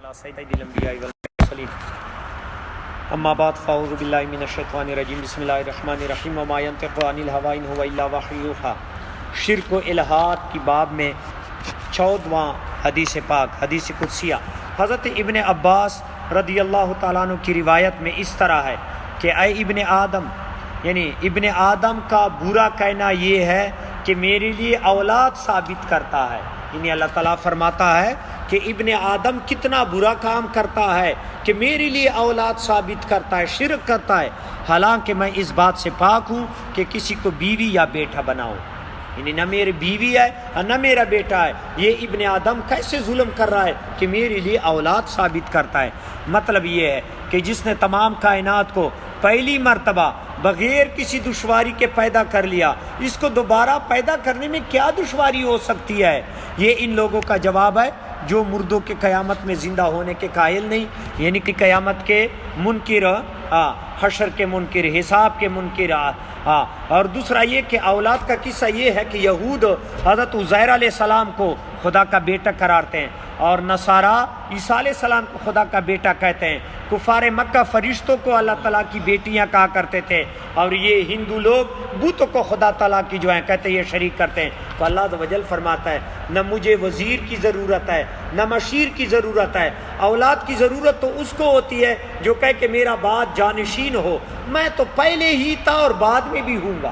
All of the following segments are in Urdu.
علی سید الانبیاء والمرسلین اما بعد فاعوذ باللہ من الشیطان الرجیم بسم اللہ الرحمن الرحیم وما ينطق عن الهوى ان هو الا وحی یوحی۔ شرک و الحاد کی باب میں 14واں حدیث پاک حدیث قدسیہ حضرت ابن عباس رضی اللہ تعالیٰ عنہ کی روایت میں اس طرح ہے کہ اے ابن آدم، یعنی ابن آدم کا برا کہنا یہ ہے کہ میرے لیے اولاد ثابت کرتا ہے، یعنی اللہ تعالیٰ فرماتا ہے کہ ابن آدم کتنا برا کام کرتا ہے کہ میرے لیے اولاد ثابت کرتا ہے، شرک کرتا ہے، حالانکہ میں اس بات سے پاک ہوں کہ کسی کو بیوی یا بیٹا بناؤں، یعنی نہ میری بیوی ہے اور نہ میرا بیٹا ہے۔ یہ ابن آدم کیسے ظلم کر رہا ہے کہ میرے لیے اولاد ثابت کرتا ہے۔ مطلب یہ ہے کہ جس نے تمام کائنات کو پہلی مرتبہ بغیر کسی دشواری کے پیدا کر لیا، اس کو دوبارہ پیدا کرنے میں کیا دشواری ہو سکتی ہے؟ یہ ان لوگوں کا جواب ہے جو مردوں کے قیامت میں زندہ ہونے کے قائل نہیں، یعنی کہ قیامت کے منکر، حشر کے منکر، حساب کے منکر۔ اور دوسرا یہ کہ اولاد کا قصہ یہ ہے کہ یہود حضرت عزیر علیہ السلام کو خدا کا بیٹا قرارتے ہیں اور نصارہ عیسیٰ علیہ السلام کو خدا کا بیٹا کہتے ہیں۔ کفار مکہ فرشتوں کو اللہ تعالیٰ کی بیٹیاں کہا کرتے تھے، اور یہ ہندو لوگ بتوں کو خدا تعالیٰ کی جو ہیں کہتے ہیں یہ شریک کرتے ہیں۔ تو اللہ عز و جل فرماتا ہے نہ مجھے وزیر کی ضرورت ہے نہ مشیر کی ضرورت ہے، اولاد کی ضرورت تو اس کو ہوتی ہے جو کہے کہ میرا بعد جانشین ہو۔ میں تو پہلے ہی تھا اور بعد میں بھی ہوں گا،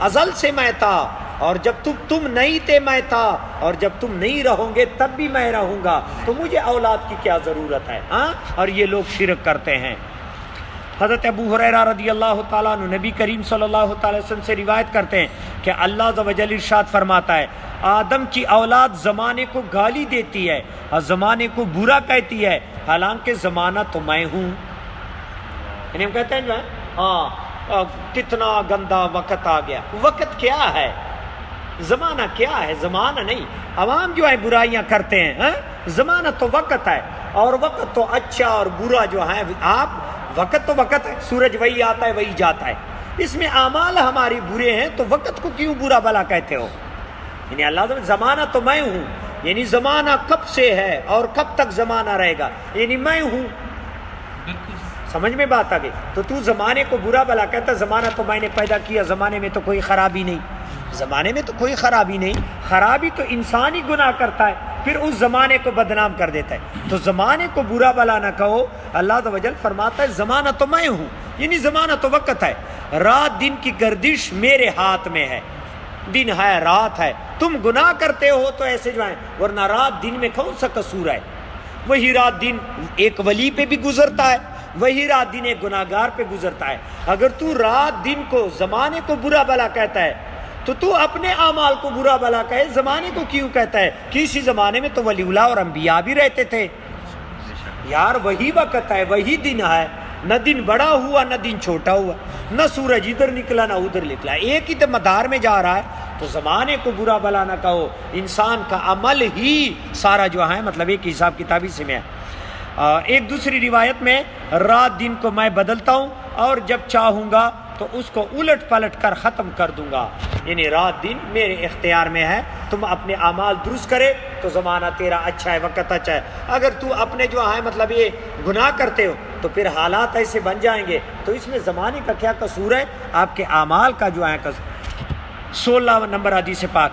ازل سے میں تھا، اور جب تم نہیں تھے میں تھا، اور جب تم نہیں رہو گے تب بھی میں رہوں گا، تو مجھے اولاد کی کیا ضرورت ہے؟ اور یہ لوگ شرک کرتے ہیں۔ حضرت ابو ہریرہ رضی اللہ تعالیٰ عنہ نبی کریم صلی اللہ تعالی وسلم سے روایت کرتے ہیں کہ اللہ عز و جل ارشاد فرماتا ہے آدم کی اولاد زمانے کو گالی دیتی ہے اور زمانے کو برا کہتی ہے، حالانکہ زمانہ تو میں ہوں۔ یعنی ہم کہتے ہیں جو ہے کتنا گندا وقت آ گیا۔ وقت کیا ہے؟ زمانہ کیا ہے؟ زمانہ نہیں، عوام جو ہے برائیاں کرتے ہیں، زمانہ تو وقت ہے، اور وقت تو اچھا اور برا جو ہے آپ وقت تو وقت ہے، سورج وہی آتا ہے وہی جاتا ہے، اس میں اعمال ہماری برے ہیں تو وقت کو کیوں برا بلا کہتے ہو؟ یعنی اللہ زمانہ تو میں ہوں، یعنی زمانہ کب سے ہے اور کب تک زمانہ رہے گا، یعنی میں ہوں۔ سمجھ میں بات آ گئی؟ تو زمانے کو برا بلا کہتا، زمانہ تو میں نے پیدا کیا، زمانے میں تو کوئی خرابی نہیں، زمانے میں تو کوئی خرابی نہیں، خرابی تو انسان ہی گناہ کرتا ہے پھر اس زمانے کو بدنام کر دیتا ہے۔ تو زمانے کو برا بلا نہ کہو، اللہ عز و جل فرماتا ہے زمانہ تو میں ہوں، یعنی زمانہ تو وقت ہے، رات دن کی گردش میرے ہاتھ میں ہے، دن ہے رات ہے، تم گناہ کرتے ہو تو ایسے جو ہے، ورنہ رات دن میں کون سا قصور ہے؟ وہی رات دن ایک ولی پہ بھی گزرتا ہے، وہی رات دن ایک گناہگار پہ گزرتا ہے۔ اگر تو رات دن کو زمانے کو برا بلا کہتا ہے تو اپنے اعمال کو برا بلا کہے، زمانے کو کیوں کہتا ہے؟ کسی زمانے میں تو ولی اللہ اور انبیاء بھی رہتے تھے یار، وہی وقت ہے، وہی دن ہے، نہ دن بڑا ہوا نہ دن چھوٹا ہوا، نہ سورج ادھر نکلا نہ ادھر نکلا، ایک ہی تو مدار میں جا رہا ہے۔ تو زمانے کو برا بلا نہ کہو، انسان کا عمل ہی سارا جو ہے مطلب ایک حساب کتابی سے میں ہے۔ ایک دوسری روایت میں رات دن کو میں بدلتا ہوں اور جب چاہوں گا تو اس کو الٹ پلٹ کر ختم کر دوں گا، یعنی رات دن میرے اختیار میں ہے، تم اپنے اعمال درست کرے تو زمانہ تیرا اچھا ہے، وقت اچھا ہے۔ اگر تو اپنے جو ہے مطلب یہ گناہ کرتے ہو تو پھر حالات ایسے بن جائیں گے، تو اس میں زمانے کا کیا قصور ہے؟ آپ کے اعمال کا جو ہے قصور۔ 16 نمبر حدیث پاک،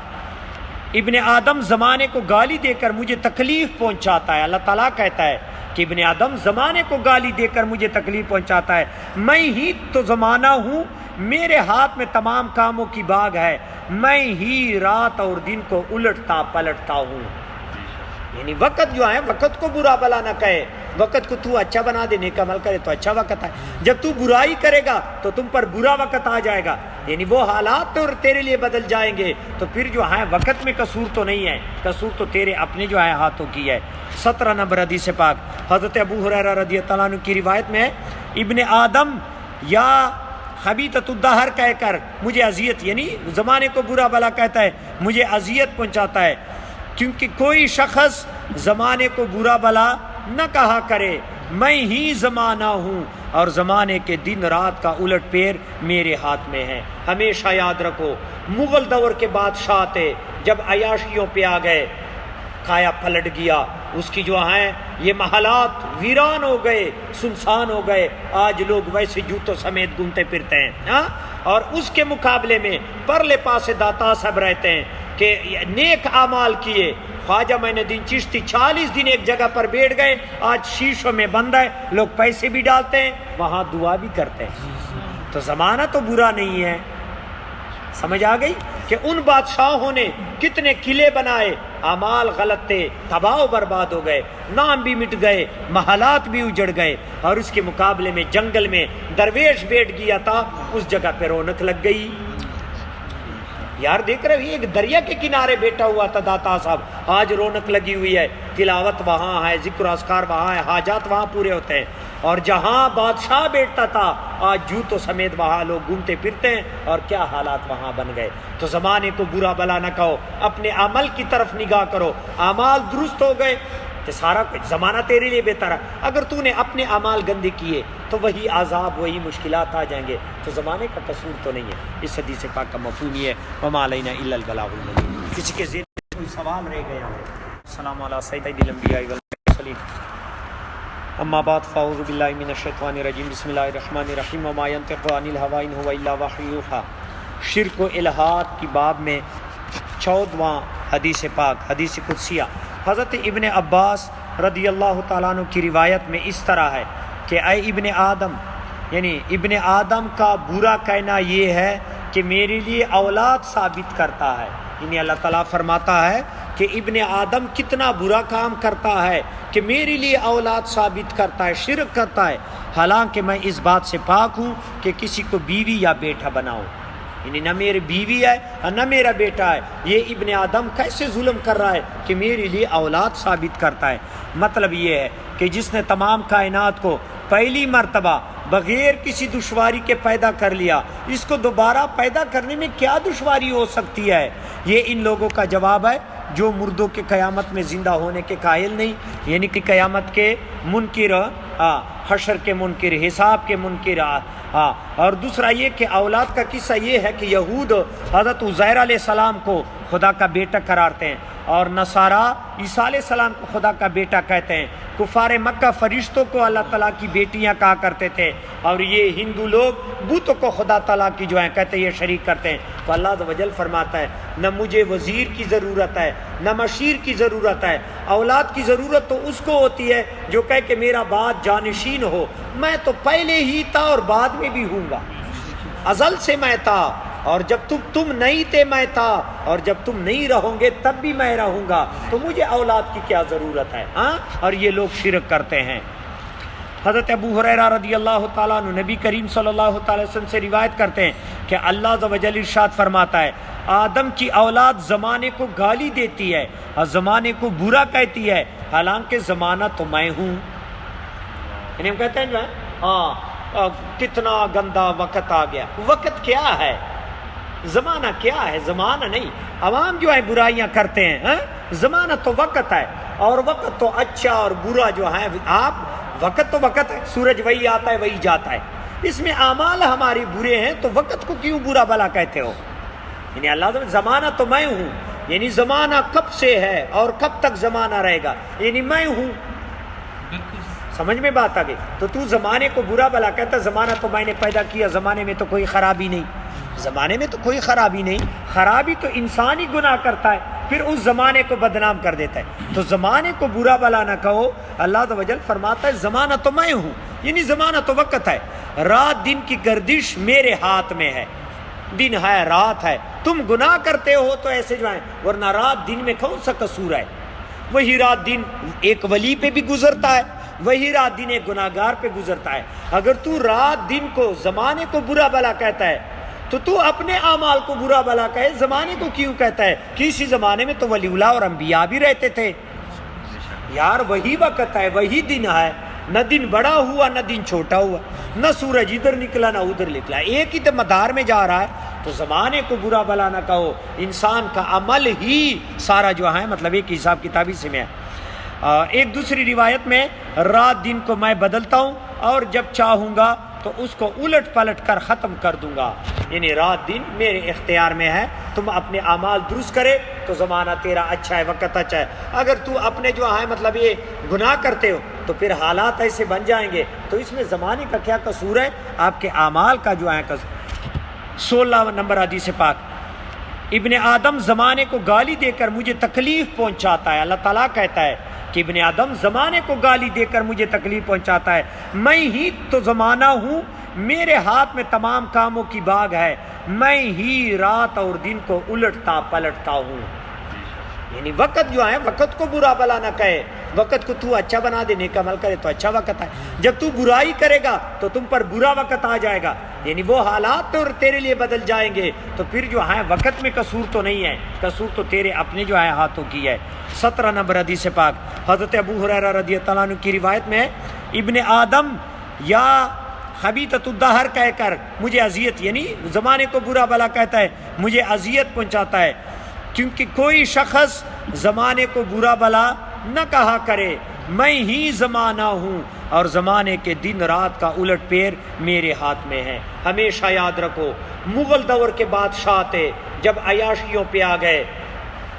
ابن آدم زمانے کو گالی دے کر مجھے تکلیف پہنچاتا ہے، اللہ تعالیٰ کہتا ہے کہ ابن آدم زمانے کو گالی دے کر مجھے تکلیف پہنچاتا ہے، میں ہی تو زمانہ ہوں، میرے ہاتھ میں تمام کاموں کی باغ ہے، میں ہی رات اور دن کو الٹتا پلٹتا ہوں۔ یعنی وقت جو ہے وقت کو برا بلا نہ کہے، وقت کو تو اچھا بنا دے، نیک عمل کرے تو اچھا وقت ہے، جب تو برائی کرے گا تو تم پر برا وقت آ جائے گا، یعنی وہ حالات تو تیرے لیے بدل جائیں گے، تو پھر جو ہے وقت میں قصور تو نہیں ہے، قصور تو تیرے اپنے جو ہے ہاتھوں کی ہے۔ 17 نمبر حدیث پاک، حضرت ابو ہریرہ رضی اللہ عنہ کی روایت میں ابن آدم یا خبیثۃ الدہر کہہ کر مجھے اذیت، یعنی زمانے کو برا بلا کہتا ہے، مجھے اذیت پہنچاتا ہے، کیونکہ کوئی شخص زمانے کو برا بلا نہ کہا کرے، میں ہی زمانہ ہوں اور زمانے کے دن رات کا الٹ پیر میرے ہاتھ میں ہے۔ ہمیشہ یاد رکھو، مغل دور کے بادشاہ تھے، جب عیاشیوں پہ آ گئے، کایا پلٹ گیا، اس کی جو ہیں یہ محلات ویران ہو گئے، سنسان ہو گئے، آج لوگ ویسے جوتوں سمیت گھومتے پھرتے ہیں ہاں۔ اور اس کے مقابلے میں پرلے پاسے داتا صاحب رہتے ہیں کہ نیک اعمال کیے، خواجہ معین الدین چشتی 40 دن ایک جگہ پر بیٹھ گئے، آج شیشوں میں بند ہے، لوگ پیسے بھی ڈالتے ہیں، وہاں دعا بھی کرتے ہیں۔ تو زمانہ تو برا نہیں ہے، سمجھ آ گئی کہ ان بادشاہوں نے کتنے قلعے بنائے، اعمال غلط تھے، تباہ و برباد ہو گئے، نام بھی مٹ گئے، محلات بھی اجڑ گئے، اور اس کے مقابلے میں جنگل میں درویش بیٹھ گیا تھا، اس جگہ پہ رونق لگ گئی۔ یار دیکھ رہے ہو، ایک دریا کے کنارے بیٹھا ہوا تھا داتا صاحب، آج رونق لگی ہوئی ہے، تلاوت وہاں ہے، ذکر و اذکار وہاں ہے، حاجات وہاں پورے ہوتے ہیں۔ اور جہاں بادشاہ بیٹھتا تھا، آج جوتوں سمیت وہاں لوگ گھومتے پھرتے ہیں، اور کیا حالات وہاں بن گئے۔ تو زمانے کو برا بلا نہ کہو، اپنے عمل کی طرف نگاہ کرو، اعمال درست ہو گئے تو سارا کچھ زمانہ تیرے لیے بہتر ہے۔ اگر تو نے اپنے اعمال گندے کیے تو وہی عذاب، وہی مشکلات آ جائیں گے، تو زمانے کا قصور تو نہیں ہے۔ اس حدیث پاک کا مفہوم یہ ہے، وما علینا الا البلاغ المبین۔ کسی کے ذہن میں کوئی سوال رہ گیا ہو؟ السلام علی سید الانبیاء والمرسلین، اما بعد فاعوذ باللہ من الشیطان الرجیم، بسم اللہ الرحمن الرحیم، وما ینطق عن الہوی ان هو الا وحی یوحی۔ شرک و الہات کی باب میں 14واں حدیث پاک، حدیث قدسیہ، حضرت ابن عباس رضی اللہ تعالیٰ عنہ کی روایت میں اس طرح ہے کہ اے ابن آدم، یعنی ابن آدم کا برا کہنا یہ ہے کہ میرے لیے اولاد ثابت کرتا ہے، یعنی اللہ تعالیٰ فرماتا ہے کہ ابن آدم کتنا برا کام کرتا ہے کہ میرے لیے اولاد ثابت کرتا ہے، شرک کرتا ہے، حالانکہ میں اس بات سے پاک ہوں کہ کسی کو بیوی یا بیٹا بناؤں، یعنی نہ میری بیوی ہے اور نہ میرا بیٹا ہے۔ یہ ابن آدم کیسے ظلم کر رہا ہے کہ میرے لیے اولاد ثابت کرتا ہے۔ مطلب یہ ہے کہ جس نے تمام کائنات کو پہلی مرتبہ بغیر کسی دشواری کے پیدا کر لیا، اس کو دوبارہ پیدا کرنے میں کیا دشواری ہو سکتی ہے؟ یہ ان لوگوں کا جواب ہے جو مردوں کے قیامت میں زندہ ہونے کے قائل نہیں، یعنی کہ قیامت کے منکر، حشر کے منکر، حساب کے منکر۔ اور دوسرا یہ کہ اولاد کا قصہ یہ ہے کہ یہود حضرت عزیر علیہ السلام کو خدا کا بیٹا قرارتے ہیں، اور نصارہ عیسیٰ علیہ السلام کو خدا کا بیٹا کہتے ہیں۔ کفار مکہ فرشتوں کو اللہ تعالیٰ کی بیٹیاں کہا کرتے تھے، اور یہ ہندو لوگ بتوں کو خدا تعالیٰ کی جو ہیں کہتے ہیں یہ شریک کرتے ہیں۔ تو اللہ عز و جل فرماتا ہے نہ مجھے وزیر کی ضرورت ہے، نہ مشیر کی ضرورت ہے، اولاد کی ضرورت تو اس کو ہوتی ہے جو کہے کہ میرا بعد جانشین ہو۔ میں تو پہلے ہی تھا اور بعد میں بھی ہوں گا، ازل سے میں تھا، اور جب تم نہیں تھے میں تھا، اور جب تم نہیں رہو گے تب بھی میں رہوں گا، تو مجھے اولاد کی کیا ضرورت ہے؟ اور یہ لوگ شرک کرتے ہیں۔ حضرت ابو ہریرہ رضی اللہ تعالیٰ عنہ نبی کریم صلی اللہ تعالی وسلم سے روایت کرتے ہیں کہ اللہ عز و جل ارشاد فرماتا ہے آدم کی اولاد زمانے کو گالی دیتی ہے اور زمانے کو برا کہتی ہے، حالانکہ زمانہ تو میں ہوں۔ یعنی ہم کہتے ہیں جو ہے کتنا گندا وقت آ گیا۔ وقت کیا ہے؟ زمانہ کیا ہے؟ زمانہ نہیں، عوام جو ہے برائیاں کرتے ہیں، زمانہ تو وقت ہے، اور وقت تو اچھا اور برا جو ہے، آپ وقت تو وقت ہے، سورج وہی آتا ہے وہی جاتا ہے، اس میں اعمال ہمارے برے ہیں تو وقت کو کیوں برا بلا کہتے ہو؟ یعنی اللہ زمانہ تو میں ہوں، یعنی زمانہ کب سے ہے اور کب تک زمانہ رہے گا، یعنی میں ہوں۔ سمجھ میں بات آ گئی؟ تو زمانے کو برا بلا کہتا، زمانہ تو میں نے پیدا کیا، زمانے میں تو کوئی خرابی نہیں، زمانے میں تو کوئی خرابی نہیں، خرابی تو انسان ہی گناہ کرتا ہے، پھر اس زمانے کو بدنام کر دیتا ہے۔ تو زمانے کو برا بلا نہ کہو، اللہ عز و جل فرماتا ہے زمانہ تو میں ہوں، یعنی زمانہ تو وقت ہے، رات دن کی گردش میرے ہاتھ میں ہے، دن ہے رات ہے، تم گناہ کرتے ہو تو ایسے جو ہے، ورنہ رات دن میں کون سا قصور ہے؟ وہی رات دن ایک ولی پہ بھی گزرتا ہے، وہی رات دن ایک گناہ گار پہ گزرتا ہے۔ اگر تو رات دن کو زمانے کو برا بلا کہتا ہے تو اپنے اعمال کو برا بلا کہے، زمانے کو کیوں کہتا ہے؟ کسی زمانے میں تو ولی اللہ اور انبیاء بھی رہتے تھے یار، وہی وقت ہے، وہی دن ہے، نہ دن بڑا ہوا نہ دن چھوٹا ہوا، نہ سورج ادھر نکلا نہ ادھر نکلا، ایک ہی مدار میں جا رہا ہے۔ تو زمانے کو برا بلا نہ کہو، انسان کا عمل ہی سارا جو ہے مطلب ایک حساب کتابی سے میں ہے۔ ایک دوسری روایت میں رات دن کو میں بدلتا ہوں اور جب چاہوں گا تو اس کو الٹ پلٹ کر ختم کر دوں گا. یعنی رات دن میرے اختیار میں ہے. تم اپنے اعمال درست کرے تو زمانہ تیرا اچھا ہے، وقت اچھا ہے. اگر تو اپنے جو ہے مطلب یہ گناہ کرتے ہو تو پھر حالات ایسے بن جائیں گے. تو اس میں زمانے کا کیا قصور ہے؟ آپ کے اعمال کا جو ہے قصور. 16 نمبر حدیث پاک، ابن آدم زمانے کو گالی دے کر مجھے تکلیف پہنچاتا ہے. اللہ تعالیٰ کہتا ہے کہ ابن آدم زمانے کو گالی دے کر مجھے تکلیف پہنچاتا ہے. میں ہی تو زمانہ ہوں، میرے ہاتھ میں تمام کاموں کی باغ ہے، میں ہی رات اور دن کو الٹتا پلٹتا ہوں. یعنی وقت جو ہے، وقت کو برا بلا نہ کہے، وقت کو تو اچھا بنا دے، نیک عمل کرے تو اچھا وقت ہے. جب تو برائی کرے گا تو تم پر برا وقت آ جائے گا. یعنی وہ حالات تو تیرے لیے بدل جائیں گے. تو پھر جو ہے وقت میں قصور تو نہیں ہے، قصور تو تیرے اپنے جو ہے ہاتھوں کی ہے. 17 نمبر حدیث پاک، حضرت ابو ہریرہ رضی اللہ عنہ کی روایت میں ہے، ابن آدم یا خبیثۃ الدہر کہہ کر مجھے اذیت، یعنی زمانے کو برا بلا کہتا ہے، مجھے اذیت پہنچاتا ہے. کیونکہ کوئی شخص زمانے کو برا بلا نہ کہا کرے، میں ہی زمانہ ہوں اور زمانے کے دن رات کا الٹ پیر میرے ہاتھ میں ہے. ہمیشہ یاد رکھو، مغل دور کے بادشاہ تھے، جب عیاشیوں پہ آ گئے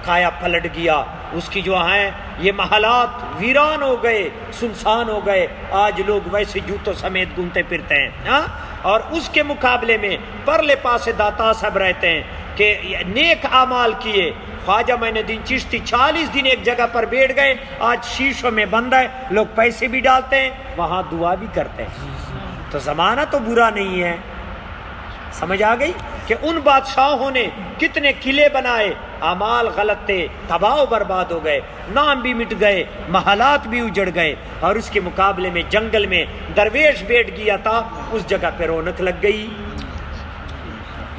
کھایا پلٹ گیا، اس کی جو ہیں یہ محلات ویران ہو گئے، سنسان ہو گئے. آج لوگ ویسے جوتوں سمیت گھومتے پھرتے ہیں ہاں. اور اس کے مقابلے میں پرلے پاسے داتا صاحب رہتے ہیں کہ نیک اعمال کیے. خواجہ معین الدین چشتی 40 دن ایک جگہ پر بیٹھ گئے، آج شیشوں میں بند ہے، لوگ پیسے بھی ڈالتے ہیں، وہاں دعا بھی کرتے ہیں. تو زمانہ تو برا نہیں ہے. سمجھ آ گئی کہ ان بادشاہوں نے کتنے قلعے بنائے، اعمال غلط تھے، تباہ و برباد ہو گئے، نام بھی مٹ گئے، محلات بھی اجڑ گئے. اور اس کے مقابلے میں جنگل میں درویش بیٹھ گیا تھا، اس جگہ پہ رونق لگ گئی.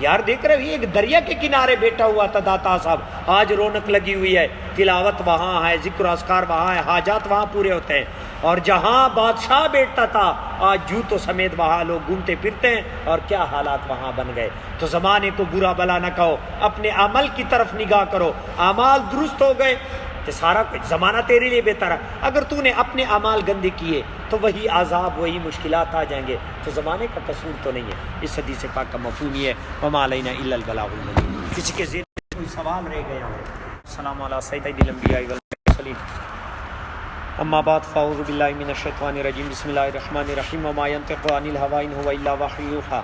یار دیکھ رہے ہو، ایک دریا کے کنارے بیٹھا ہوا تھا داتا صاحب، آج رونق لگی ہوئی ہے، تلاوت وہاں ہے، ذکر و اذکار وہاں ہے، حاجات وہاں پورے ہوتے ہیں. اور جہاں بادشاہ بیٹھتا تھا آج جوتوں سمیت وہاں لوگ گھومتے پھرتے ہیں، اور کیا حالات وہاں بن گئے. تو زمانے کو برا بلا نہ کہو، اپنے عمل کی طرف نگاہ کرو. اعمال درست ہو گئے تو سارا کچھ زمانہ تیرے لیے بہتر ہے. اگر تو نے اپنے اعمال گندے کیے تو وہی عذاب، وہی مشکلات آ جائیں گے. تو زمانے کا قصور تو نہیں ہے. اس حدیث پاک کا مفہوم یہ ہے، وما علینا الا البلاغ المبین. کسی کے ذہن میں کوئی سوال رہ گیا ہو؟ السلام علی سید الانبیاء والمرسلین، اما بعد فاعوذ باللہ من الشیطان الرجیم، بسم اللہ الرحمن الرحیم. وما ینطق عن الہوی ان هو الا وحی یوحی.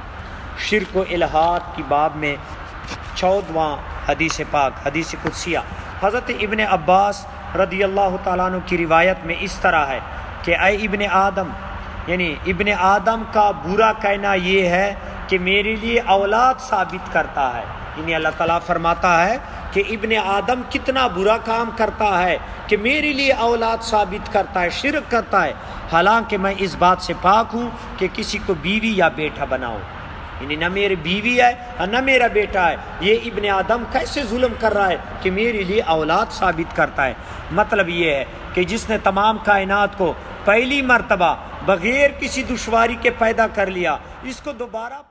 شرک و الہات کی باب میں 14واں حدیث پاک، حدیث قدسیہ، حضرت ابن عباس رضی اللہ تعالیٰ عنہ کی روایت میں اس طرح ہے کہ اے ابن آدم، یعنی ابن آدم کا برا کہنا یہ ہے کہ میرے لیے اولاد ثابت کرتا ہے. یعنی اللہ تعالیٰ فرماتا ہے کہ ابن آدم کتنا برا کام کرتا ہے کہ میرے لیے اولاد ثابت کرتا ہے، شرک کرتا ہے، حالانکہ میں اس بات سے پاک ہوں کہ کسی کو بیوی یا بیٹا بناؤں. یعنی نہ میری بیوی ہے اور نہ میرا بیٹا ہے. یہ ابن آدم کیسے ظلم کر رہا ہے کہ میرے لیے اولاد ثابت کرتا ہے. مطلب یہ ہے کہ جس نے تمام کائنات کو پہلی مرتبہ بغیر کسی دشواری کے پیدا کر لیا، اس کو دوبارہ